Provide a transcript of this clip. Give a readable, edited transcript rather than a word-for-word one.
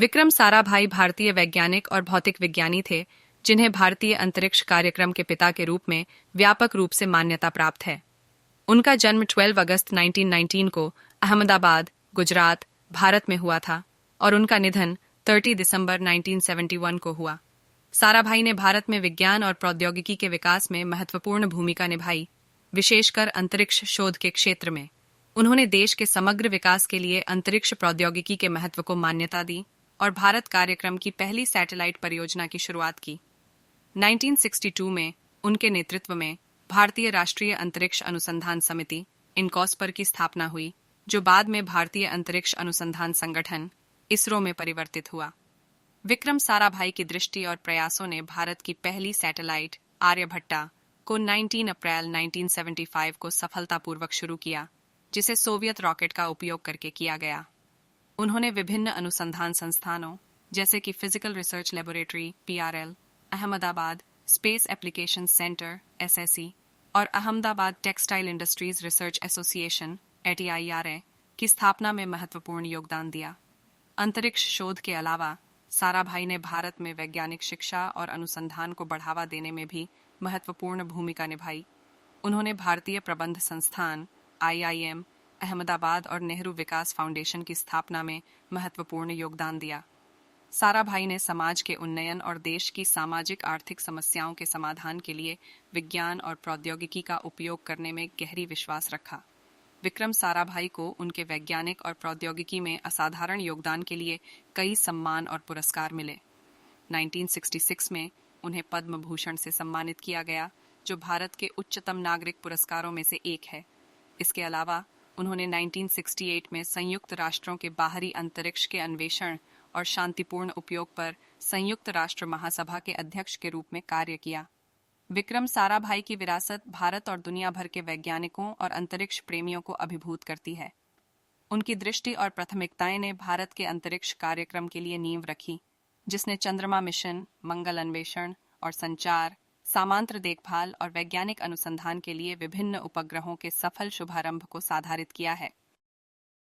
विक्रम साराभाई भारतीय वैज्ञानिक और भौतिक विज्ञानी थे जिन्हें भारतीय अंतरिक्ष कार्यक्रम के पिता के रूप में व्यापक रूप से मान्यता प्राप्त है। उनका जन्म 12 अगस्त 1919 को अहमदाबाद, गुजरात, भारत में हुआ था और उनका निधन 30 दिसंबर 1971 को हुआ। साराभाई ने भारत में विज्ञान और प्रौद्योगिकी के विकास में महत्वपूर्ण भूमिका निभाई, विशेषकर अंतरिक्ष शोध के क्षेत्र में। उन्होंने देश के समग्र विकास के लिए अंतरिक्ष प्रौद्योगिकी के महत्व को मान्यता दी और भारत कार्यक्रम की पहली सैटेलाइट परियोजना की शुरुआत की। 1962 में उनके नेतृत्व में भारतीय राष्ट्रीय अंतरिक्ष अनुसंधान समिति इनकॉस्पर की स्थापना हुई, जो बाद में भारतीय अंतरिक्ष अनुसंधान संगठन इसरो में परिवर्तित हुआ। विक्रम साराभाई की दृष्टि और प्रयासों ने भारत की पहली सैटेलाइट आर्यभट्टा को 19 अप्रैल 1975 को सफलतापूर्वक शुरू किया, जिसे सोवियत रॉकेट का उपयोग करके किया गया। उन्होंने विभिन्न अनुसंधान संस्थानों जैसे कि physical research laboratory (PRL), Ahmedabad space application centre (SSE) और Ahmedabad textile industries research association (ATIRA) की स्थापना में महत्वपूर्ण योगदान दिया। अंतरिक्ष शोध के अलावा साराभाई ने भारत में वैज्ञानिक शिक्षा और अनुसंधान को बढ़ावा देने में भी महत्वपूर्ण भूमिका निभाई। उन्होंने भारतीय प्रबंध संस्थान (IIM) अहमदाबाद और नेहरू विकास फाउंडेशन की स्थापना में महत्वपूर्ण योगदान दिया। साराभाई ने समाज के उन्नयन और देश की सामाजिक आर्थिक समस्याओं के समाधान के लिए विज्ञान और प्रौद्योगिकी का उपयोग करने में गहरी विश्वास रखा। विक्रम साराभाई को उनके वैज्ञानिक और प्रौद्योगिकी में असाधारण योगदान के लिए कई सम्मान और पुरस्कार मिले। 1966 में उन्हें पद्म भूषण से सम्मानित किया गया, जो भारत के उच्चतम नागरिक पुरस्कारों में से एक है। इसके अलावा उन्होंने 1968 में संयुक्त राष्ट्रों के बाहरी अंतरिक्ष के अन्वेषण और शांतिपूर्ण उपयोग पर संयुक्त राष्ट्र महासभा के अध्यक्ष के रूप में कार्य किया। विक्रम साराभाई की विरासत भारत और दुनिया भर के वैज्ञानिकों और अंतरिक्ष प्रेमियों को अभिभूत करती है। उनकी दृष्टि और प्राथमिकताएं ने भारत के अंतरिक्ष कार्यक्रम के लिए नींव रखी, जिसने चंद्रमा मिशन, मंगल अन्वेषण और संचार, सामांत्र देखभाल और वैज्ञानिक अनुसंधान के लिए विभिन्न उपग्रहों के सफल शुभारंभ को साधारित किया है।